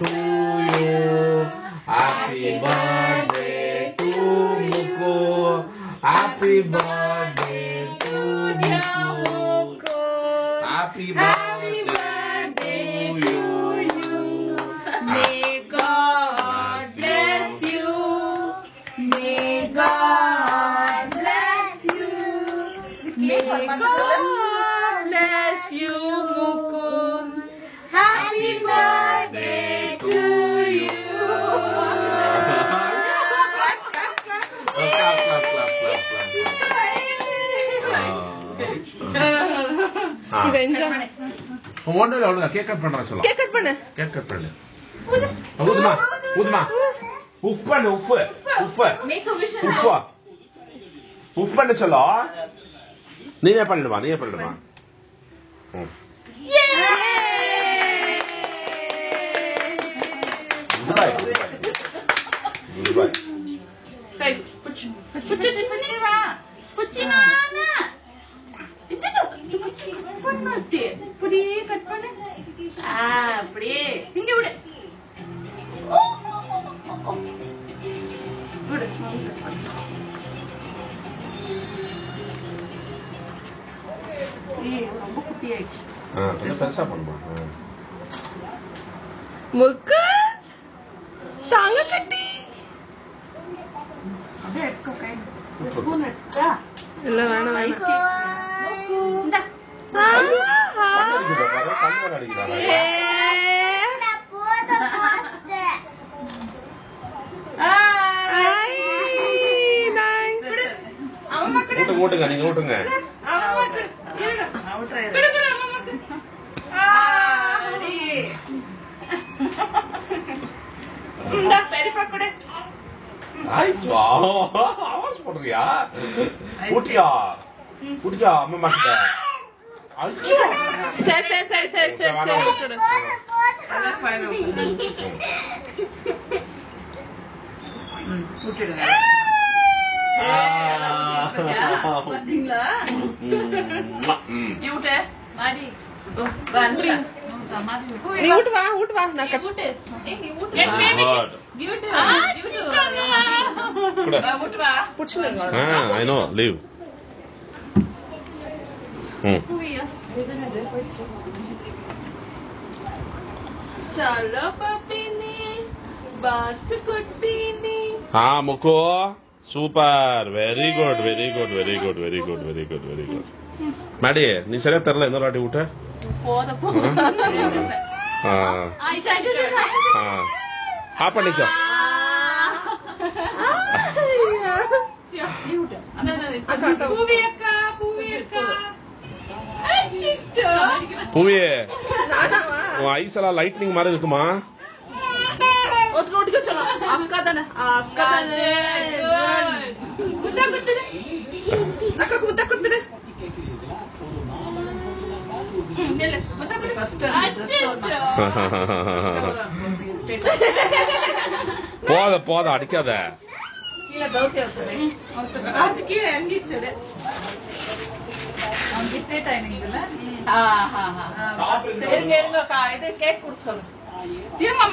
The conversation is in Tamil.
to you. Happy birthday to Muku. Happy birthday to Muku. Happy birthday to you. May God bless you. May God bless you. May God bless you, Mukund. Happy birthday to you. ஒன்றும் அவ்வளோ கேக் கட் பண்றேன் சொல்ல கேக் கட் பண்ணு ஊதுமா ஊதுமா உப்பு பண்ணு உப்பு உப்பு உப்பு உப்பு பண்ண சொல்ல நீயே பண்ணிடுமா அப்படியே இங்க விடு ரொம்ப குட்டியாயிடுச்சு பெருசா பண்ணுமா முக்கு தாங்க கட்டி அப்படியே எடுத்துக்கோ கை ஸ்பூன் எடுத்துக்கா இல்ல வேணாம் இந்தா ஊட்டுங்க நீங்க ஊட்டுங்க ஆவாஸ் போடுறியா ஊட்டியா ஊட்டியா அம்மா கிட்ட ஊட்டு வா நான் I know leave चलो पपीनी बस कुट्टीनी हाँ मुको सूपर वेरी गुड मैडी नी सर तरल इंदर वाटी ऊट हाँ पढ़िचा பூவே உன் ஐஸ் எல்லாம் லைட்னிங் மாதிரி இருக்குமா போத அடிக்காத கேக் குடிச்சோம்